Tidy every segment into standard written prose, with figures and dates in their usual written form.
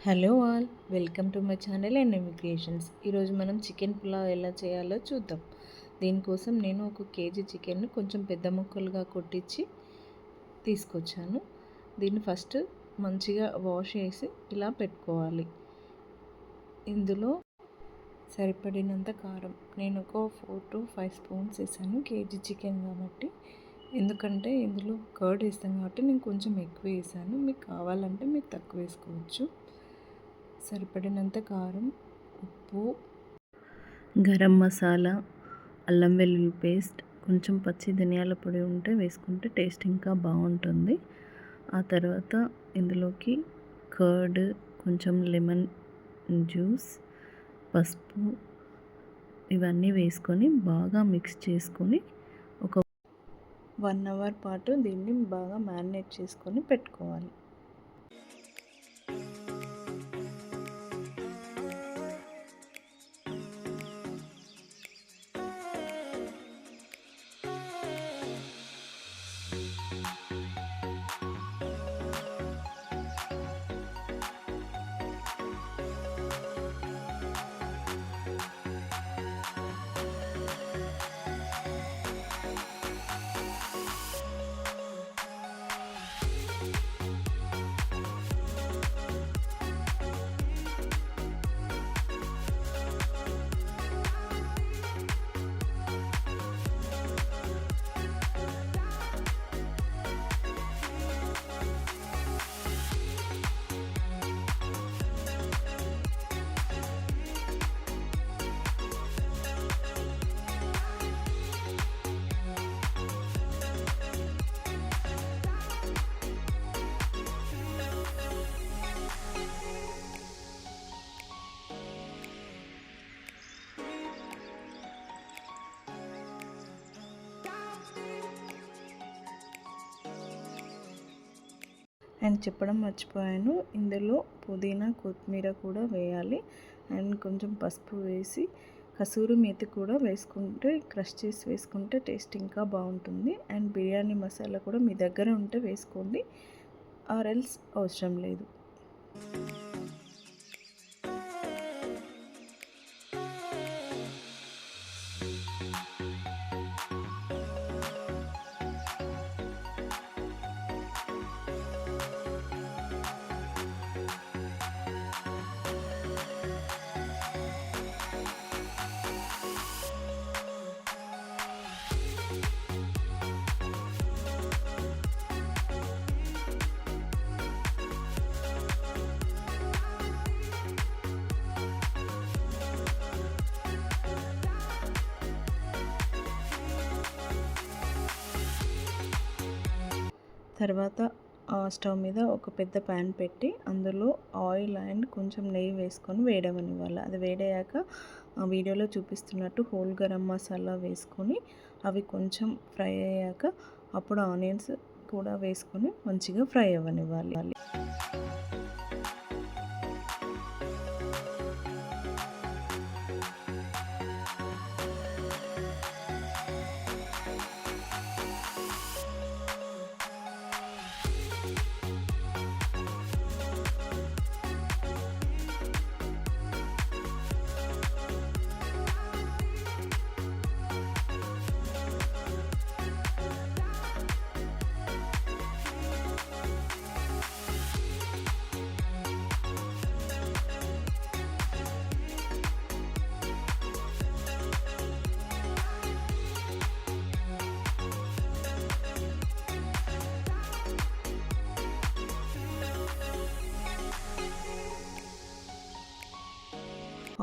Hello all, welcome to my channel and creations. ఈరోజు మనం chicken pulao ఎలా చేయాలో చూద్దాం. దీనికోసం నేను 1 కేజీ చికెన్ను కొంచెం పెద్ద ముక్కలుగా కొట్టించి తీసుకొచ్చాను. దీన్ని ఫస్ట్ మంచిగా వాష్ చేసి ఇలా పెట్టుకోవాలి. ఇందులో సరిపడినంత కారం నేను 4 to 5 స్పూన్స్ వేసాను, కేజీ చికెన్ కాబట్టి. ఎందుకంటే ఇందులో కర్డ్ వేస్తాం కాబట్టి నేను కొంచెం ఎక్కువ వేసాను. మీకు కావాలంటే మీరు తక్కువ వేసుకోవచ్చు. సరిపడినంత కారం, ఉప్పు, గరం మసాలా, అల్లం వెల్లుల్లి పేస్ట్, కొంచెం పచ్చి ధనియాల పొడి ఉంటే వేసుకుంటే టేస్ట్ ఇంకా బాగుంటుంది. ఆ తర్వాత ఇందులోకి కర్డ్, కొంచెం లెమన్ జ్యూస్, పసుపు ఇవన్నీ వేసుకొని బాగా మిక్స్ చేసుకొని ఒక 1 అవర్ పాటు దీన్ని బాగా మ్యారినేట్ చేసుకొని పెట్టుకోవాలి. అండ్ చెప్పడం మర్చిపోయాను, ఇందులో పుదీనా, కొత్తిమీర కూడా వేయాలి. అండ్ కొంచెం పసుపు వేసి కసూరి మేతి కూడా వేసుకుంటే, క్రష్ చేసి వేసుకుంటే టేస్ట్ ఇంకా బాగుంటుంది. అండ్ బిర్యానీ మసాలా కూడా మీ దగ్గర ఉంటే వేసుకోండి, ఆర్ ఎల్స్ అవసరం లేదు. తర్వాత స్టవ్ మీద ఒక పెద్ద ప్యాన్ పెట్టి అందులో ఆయిల్ అండ్ కొంచెం నెయ్యి వేసుకొని వేడవనివ్వాలి. అది వేడయ్యాక వీడియోలో చూపిస్తున్నట్టు హోల్ గరం మసాలా వేసుకొని అవి కొంచెం ఫ్రై అయ్యాక అప్పుడు ఆనియన్స్ కూడా వేసుకొని మంచిగా ఫ్రై అవ్వనివ్వాలి.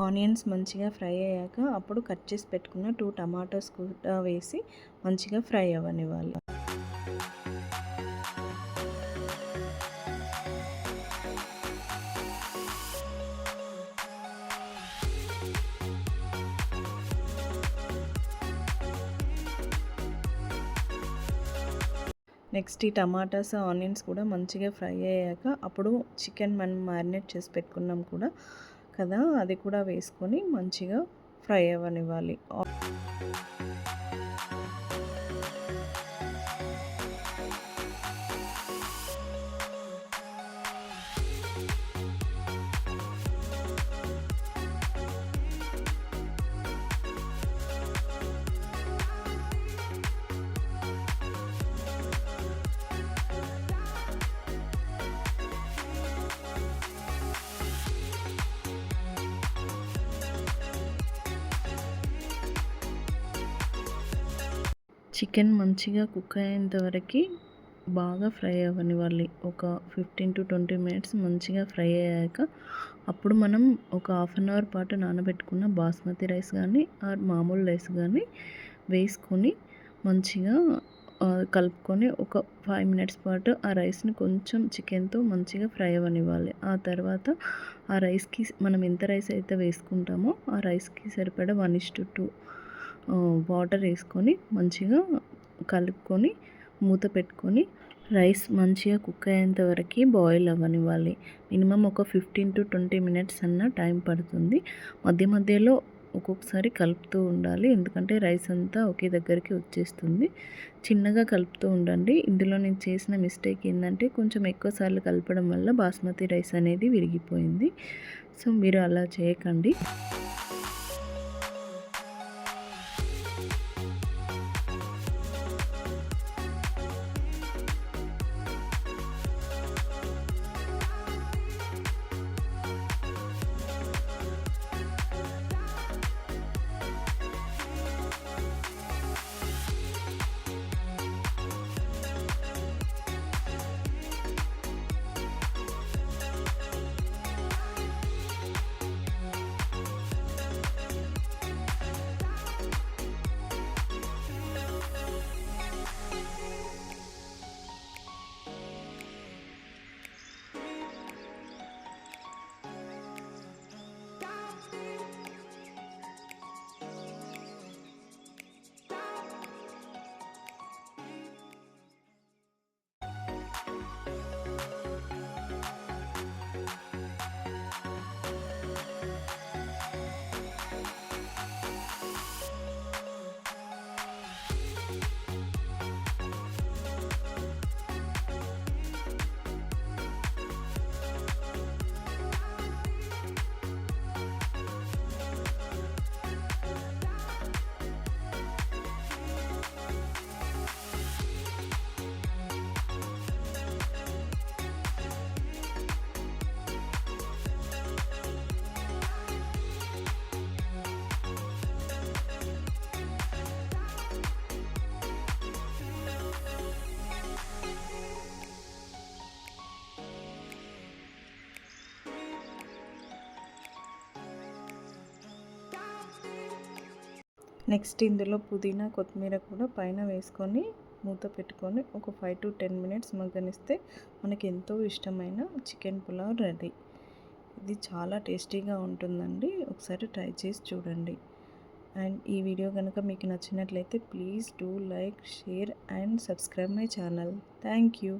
ఆనియన్స్ మంచిగా ఫ్రై అయ్యాక అప్పుడు కట్ చేసి పెట్టుకున్న 2 టమాటోస్ కూడా వేసి మంచిగా ఫ్రై అవ్వనివ్వాలి. నెక్స్ట్ ఈ టమాటాస్, ఆనియన్స్ కూడా మంచిగా ఫ్రై అయ్యాక అప్పుడు చికెన్ మనం మ్యారినేట్ చేసి పెట్టుకున్నాం కూడా కదా, అది కూడా వేసుకొని మంచిగా ఫ్రై అవ్వనివ్వాలి. చికెన్ మంచిగా కుక్ అయ్యేంత వరకు బాగా ఫ్రై అవ్వనివ్వాలి. ఒక 15-20 మినిట్స్ మంచిగా ఫ్రై అయ్యాక అప్పుడు మనం ఒక హాఫ్ అన్ అవర్ పాటు నానబెట్టుకున్న బాస్మతి రైస్ కానీ ఆర్ మామూలు రైస్ కానీ వేసుకొని మంచిగా కలుపుకొని ఒక 5 మినిట్స్ పాటు ఆ రైస్ని కొంచెం చికెన్తో మంచిగా ఫ్రై అవ్వనివ్వాలి. ఆ తర్వాత ఆ రైస్కి మనం ఎంత రైస్ అయితే వేసుకుంటామో ఆ రైస్కి సరిపడా 1:2 వాటర్ వేసుకొని మంచిగా కలుపుకొని మూత పెట్టుకొని రైస్ మంచిగా కుక్ అయ్యేంత వరకు బాయిల్ అవ్వనివ్వాలి. మినిమం ఒక 15-20 మినిట్స్ అన్న టైం పడుతుంది. మధ్య మధ్యలో ఒక్కొక్కసారి కలుపుతూ ఉండాలి, ఎందుకంటే రైస్ అంతా ఒకే దగ్గరికి వచ్చేస్తుంది. చిన్నగా కలుపుతూ ఉండండి. ఇందులో నేను చేసిన మిస్టేక్ ఏంటంటే కొంచెం ఎక్కువ సార్లు కలపడం వల్ల బాస్మతి రైస్ అనేది విరిగిపోయింది. సో మీరు అలా చేయకండి. నెక్స్ట్ ఇందులో పుదీనా కొత్తిమీర కూడా పైన వేసుకొని మూత పెట్టుకొని ఒక 5-10 మినిట్స్ మగ్గనిస్తే మనకి ఎంతో ఇష్టమైన చికెన్ పులావ్ రెడీ. ఇది చాలా టేస్టీగా ఉంటుందండి, ఒకసారి ట్రై చేసి చూడండి. అండ్ ఈ వీడియో కనుక మీకు నచ్చినట్లయితే please do like, share and subscribe my channel. Thank you.